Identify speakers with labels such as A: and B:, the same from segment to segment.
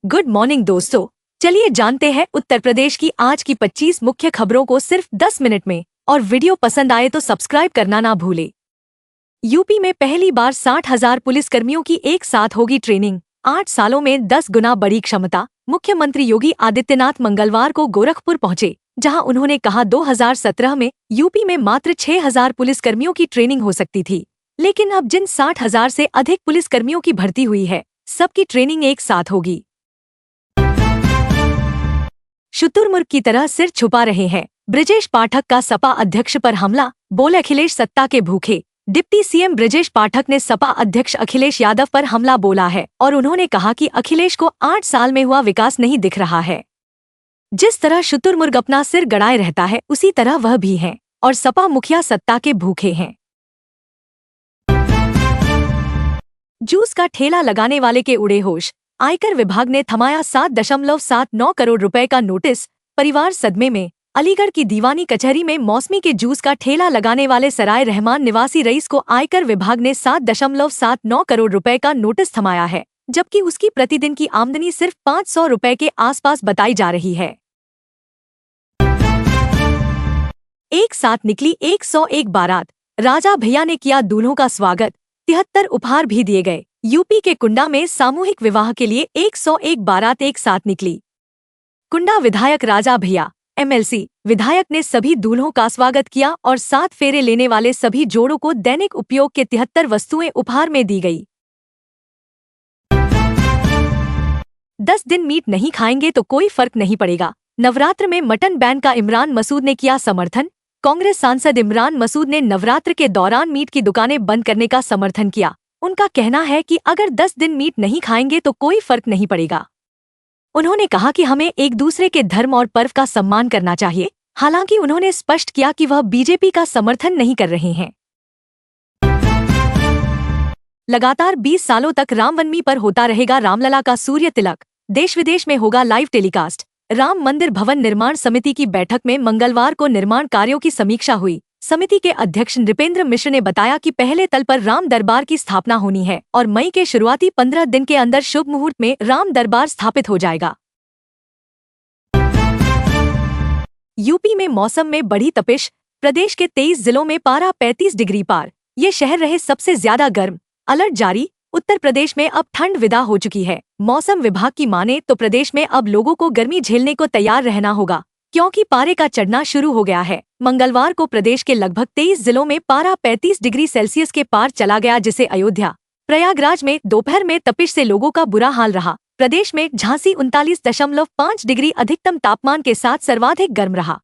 A: Good morning दोस्तों। चलिए जानते हैं उत्तर प्रदेश की आज की 25 मुख्य खबरों को सिर्फ 10 मिनट में। और वीडियो पसंद आए तो सब्सक्राइब करना ना भूले। यूपी में पहली बार 60,000 पुलिसकर्मियों की एक साथ होगी ट्रेनिंग। 8 सालों में 10 गुना बड़ी क्षमता। मुख्यमंत्री योगी आदित्यनाथ मंगलवार को गोरखपुर पहुंचे, जहां उन्होंने कहा 2017 में यूपी में मात्र 6,000 पुलिसकर्मियों की ट्रेनिंग हो सकती थी, लेकिन अब जिन 60,000 से अधिक पुलिसकर्मियों की भर्ती हुई है, सबकी ट्रेनिंग एक साथ होगी। शुतुरमुर्ग की तरह सिर छुपा रहे हैं। ब्रजेश पाठक का सपा अध्यक्ष पर हमला, बोले अखिलेश सत्ता के भूखे। डिप्टी सीएम ब्रजेश पाठक ने सपा अध्यक्ष अखिलेश यादव पर हमला बोला है और उन्होंने कहा कि अखिलेश को 8 साल में हुआ विकास नहीं दिख रहा है। जिस तरह शुतुरमुर्ग अपना सिर गड़ाए रहता है, उसी तरह वह भी हैं और सपा मुखिया सत्ता के भूखे हैं। जूस का ठेला लगाने वाले के उड़े होश। आयकर विभाग ने थमाया 7.79 करोड़ रुपए का नोटिस। परिवार सदमे में। अलीगढ़ की दीवानी कचहरी में मौसमी के जूस का ठेला लगाने वाले सराय रहमान निवासी रईस को आयकर विभाग ने 7.79 करोड़ रुपए का नोटिस थमाया है, जबकि उसकी प्रतिदिन की आमदनी सिर्फ 500 रुपए के आसपास बताई जा रही है। एक साथ निकली 101 बारात। राजा भैया ने किया दूल्हों का स्वागत। 73 उपहार भी दिए गए। यूपी के कुंडा में सामूहिक विवाह के लिए 101 बारात एक साथ निकली। कुंडा विधायक राजा भैया एमएलसी विधायक ने सभी दूल्हों का स्वागत किया और 7 फेरे लेने वाले सभी जोड़ों को दैनिक उपयोग के 73 वस्तुएं उपहार में दी गई। 10 दिन मीट नहीं खाएंगे तो कोई फर्क नहीं पड़ेगा। नवरात्र में मटन बैन का इमरान मसूद ने किया समर्थन। कांग्रेस सांसद इमरान मसूद ने नवरात्र के दौरान मीट की दुकानें बंद करने का समर्थन किया। उनका कहना है कि अगर 10 दिन मीट नहीं खाएंगे तो कोई फर्क नहीं पड़ेगा। उन्होंने कहा कि हमें एक दूसरे के धर्म और पर्व का सम्मान करना चाहिए। हालांकि उन्होंने स्पष्ट किया कि वह बीजेपी का समर्थन नहीं कर रहे हैं। लगातार 20 सालों तक रामवनमी पर होता रहेगा रामलला का सूर्य तिलक। देश विदेश में होगा लाइव टेलीकास्ट। राम मंदिर भवन निर्माण समिति की बैठक में मंगलवार को निर्माण कार्यों की समीक्षा हुई। समिति के अध्यक्ष नृपेंद्र मिश्र ने बताया कि पहले तल पर राम दरबार की स्थापना होनी है और मई के शुरुआती 15 दिन के अंदर शुभ मुहूर्त में राम दरबार स्थापित हो जाएगा। यूपी में मौसम में बढ़ी तपिश। प्रदेश के 23 जिलों में पारा 35 डिग्री पार। ये शहर रहे सबसे ज्यादा गर्म। अलर्ट जारी। उत्तर प्रदेश में अब ठंड विदा हो चुकी है। मौसम विभाग की माने तो प्रदेश में अब लोगों को गर्मी झेलने को तैयार रहना होगा, क्योंकि पारे का चढ़ना शुरू हो गया है। मंगलवार को प्रदेश के लगभग 23 जिलों में पारा 35 डिग्री सेल्सियस के पार चला गया, जिसे अयोध्या प्रयागराज में दोपहर में तपिश से लोगों का बुरा हाल रहा। प्रदेश में झांसी 39.5 डिग्री अधिकतम तापमान के साथ सर्वाधिक गर्म रहा।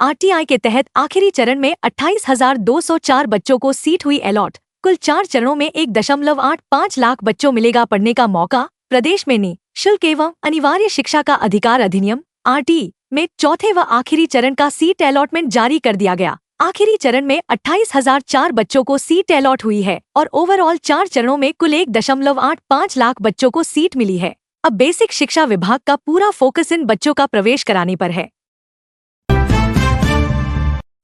A: आरटीआई के तहत आखिरी चरण में 28,204 बच्चों को सीट हुई अलॉट। कुल 4 चरणों में 1.85 लाख बच्चों मिलेगा पढ़ने का मौका। प्रदेश में निःशुल्क एवं अनिवार्य शिक्षा का अधिकार अधिनियम आरटी में चौथे व आखिरी चरण का सीट अलॉटमेंट जारी कर दिया गया। आखिरी चरण में 28,004 बच्चों को सीट अलॉट हुई है और ओवरऑल 4 चरणों में कुल 1.85 लाख बच्चों को सीट मिली है। अब बेसिक शिक्षा विभाग का पूरा फोकस इन बच्चों का प्रवेश कराने पर है।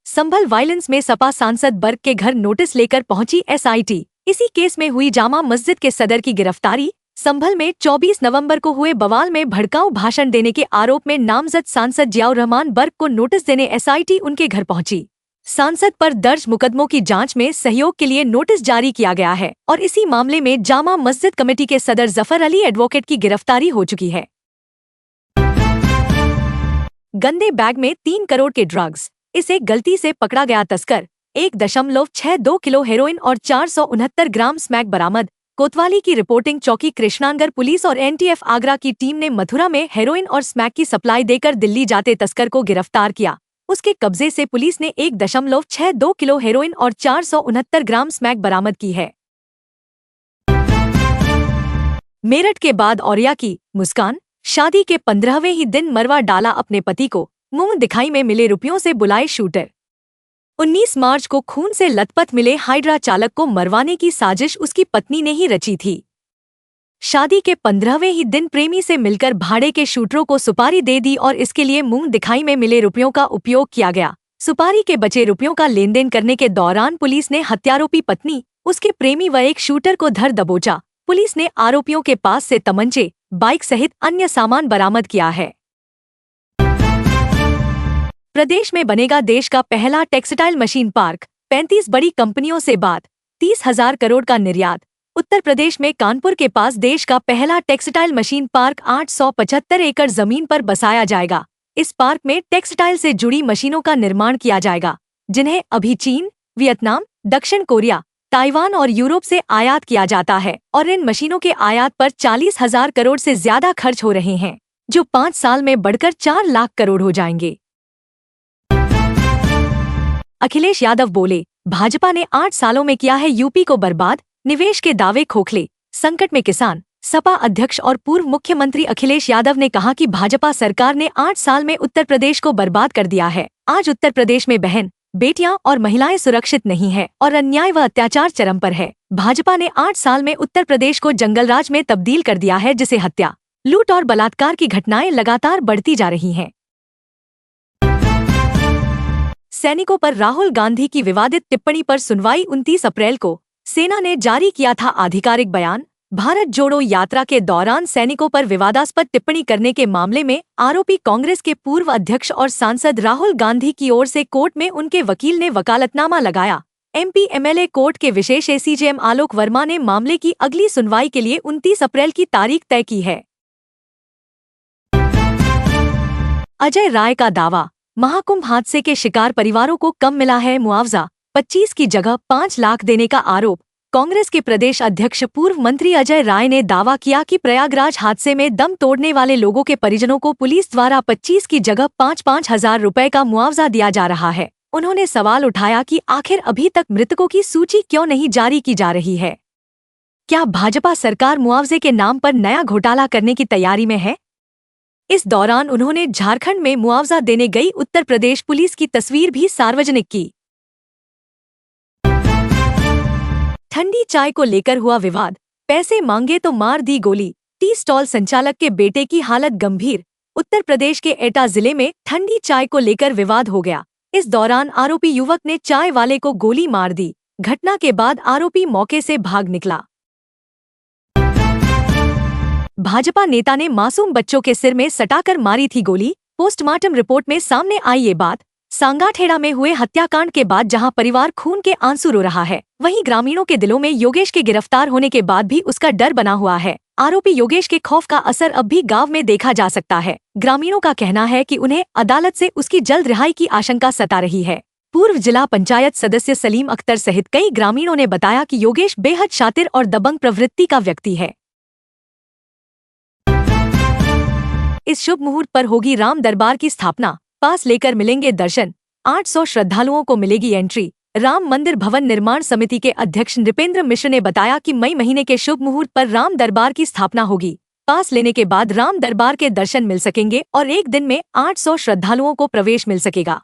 A: संभल वायलेंस में सपा सांसद बर्क के घर नोटिस लेकर पहुंची एसआईटी। इसी केस में हुई जामा मस्जिद के सदर की गिरफ्तारी। संभल में 24 नवंबर को हुए बवाल में भड़काऊ भाषण देने के आरोप में नामजद सांसद जियाउर रहमान बर्क को नोटिस देने एसआईटी उनके घर पहुंची। सांसद पर दर्ज मुकदमों की जांच में सहयोग के लिए नोटिस जारी किया गया है और इसी मामले में जामा मस्जिद कमेटी के सदर जफर अली एडवोकेट की गिरफ्तारी हो चुकी है। गंदे बैग में 3 करोड़ के ड्रग्स। इसे गलती से पकड़ा गया तस्कर। 1.62 किलो हेरोइन और 469 ग्राम स्मैक बरामद। कोतवाली की रिपोर्टिंग चौकी कृष्णानगर पुलिस और एनटीएफ आगरा की टीम ने मथुरा में हेरोइन और स्मैक की सप्लाई देकर दिल्ली जाते तस्कर को गिरफ्तार किया। उसके कब्जे से पुलिस ने 1.62 किलो हेरोइन और 469 ग्राम स्मैक बरामद की है। मेरठ के बाद औरिया की मुस्कान। शादी के 15वें ही दिन मरवा डाला अपने पति को। मुंह दिखाई में मिले रुपयों से बुलाए शूटर। 19 मार्च को खून से लथपथ मिले हाइड्रा चालक को मरवाने की साजिश उसकी पत्नी ने ही रची थी। शादी के 15वें ही दिन प्रेमी से मिलकर भाड़े के शूटरों को सुपारी दे दी और इसके लिए मुंह दिखाई में मिले रुपयों का उपयोग किया गया। सुपारी के बचे रुपयों का लेन देन करने के दौरान पुलिस ने हत्यारोपी पत्नी, उसके प्रेमी व एक शूटर को धर दबोचा। पुलिस ने आरोपियों के पास से तमंचे, बाइक सहित अन्य सामान बरामद किया है। प्रदेश में बनेगा देश का पहला टेक्सटाइल मशीन पार्क, 35 बड़ी कंपनियों से बात, 30,000 करोड़ का निर्यात। उत्तर प्रदेश में कानपुर के पास देश का पहला टेक्सटाइल मशीन पार्क 875 एकड़ जमीन पर बसाया जाएगा। इस पार्क में टेक्सटाइल से जुड़ी मशीनों का निर्माण किया जाएगा, जिन्हें अभी चीन, वियतनाम, दक्षिण कोरिया, ताइवान और यूरोप से आयात किया जाता है और इन मशीनों के आयात पर 40,000 करोड़ से ज्यादा खर्च हो रहे हैं, जो 5 साल में बढ़कर 4 लाख करोड़ हो जाएंगे। अखिलेश यादव बोले, भाजपा ने 8 सालों में किया है यूपी को बर्बाद, निवेश के दावे खोखले, संकट में किसान। सपा अध्यक्ष और पूर्व मुख्यमंत्री अखिलेश यादव ने कहा कि भाजपा सरकार ने 8 साल में उत्तर प्रदेश को बर्बाद कर दिया है। आज उत्तर प्रदेश में बहन, बेटियां और महिलाएं सुरक्षित नहीं है और अन्याय व अत्याचार चरम पर है। भाजपा ने 8 साल में उत्तर प्रदेश को जंगलराज में तब्दील कर दिया है, जिसे हत्या, लूट और बलात्कार की घटनाएं लगातार बढ़ती जा रही हैं। सैनिकों पर राहुल गांधी की विवादित टिप्पणी पर सुनवाई 29 अप्रैल को। सेना ने जारी किया था आधिकारिक बयान। भारत जोड़ो यात्रा के दौरान सैनिकों पर विवादास्पद टिप्पणी करने के मामले में आरोपी कांग्रेस के पूर्व अध्यक्ष और सांसद राहुल गांधी की ओर से कोर्ट में उनके वकील ने वकालतनामा लगाया। एमपी एमएलए कोर्ट के विशेष एसीजेएम आलोक वर्मा ने मामले की अगली सुनवाई के लिए 29 अप्रैल की तारीख तय की है। अजय राय का दावा, महाकुंभ हादसे के शिकार परिवारों को कम मिला है मुआवजा, 25 की जगह 5 लाख देने का आरोप। कांग्रेस के प्रदेश अध्यक्ष पूर्व मंत्री अजय राय ने दावा किया कि प्रयागराज हादसे में दम तोड़ने वाले लोगों के परिजनों को पुलिस द्वारा 25 की जगह 5-5 हजार रुपए का मुआवजा दिया जा रहा है। उन्होंने सवाल उठाया कि आखिर अभी तक मृतकों की सूची क्यों नहीं जारी की जा रही है। क्या भाजपा सरकार मुआवजे के नाम पर नया घोटाला करने की तैयारी में है? इस दौरान उन्होंने झारखंड में मुआवजा देने गई उत्तर प्रदेश पुलिस की तस्वीर भी सार्वजनिक की। ठंडी चाय को लेकर हुआ विवाद, पैसे मांगे तो मार दी गोली, टी स्टॉल संचालक के बेटे की हालत गंभीर। उत्तर प्रदेश के एटा जिले में ठंडी चाय को लेकर विवाद हो गया। इस दौरान आरोपी युवक ने चाय वाले को गोली मार दी। घटना के बाद आरोपी मौके से भाग निकला। भाजपा नेता ने मासूम बच्चों के सिर में सटाकर मारी थी गोली। पोस्टमार्टम रिपोर्ट में सामने आई ये बात। सांगाठेड़ा में हुए हत्याकांड के बाद जहां परिवार खून के आंसू रो रहा है, वहीं ग्रामीणों के दिलों में योगेश के गिरफ्तार होने के बाद भी उसका डर बना हुआ है। आरोपी योगेश के खौफ का असर अब भी गांव में देखा जा सकता है। ग्रामीणों का कहना है कि उन्हें अदालत से उसकी जल्द रिहाई की आशंका सता रही है। पूर्व जिला पंचायत सदस्य सलीम अख्तर सहित कई ग्रामीणों ने बताया कि योगेश बेहद शातिर और दबंग प्रवृत्ति का व्यक्ति है। इस शुभ मुहूर्त पर होगी राम दरबार की स्थापना, पास लेकर मिलेंगे दर्शन, 800 श्रद्धालुओं को मिलेगी एंट्री। राम मंदिर भवन निर्माण समिति के अध्यक्ष नृपेंद्र मिश्र ने बताया कि मई महीने के शुभ मुहूर्त पर राम दरबार की स्थापना होगी। पास लेने के बाद राम दरबार के दर्शन मिल सकेंगे और एक दिन में 800 श्रद्धालुओं को प्रवेश मिल सकेगा।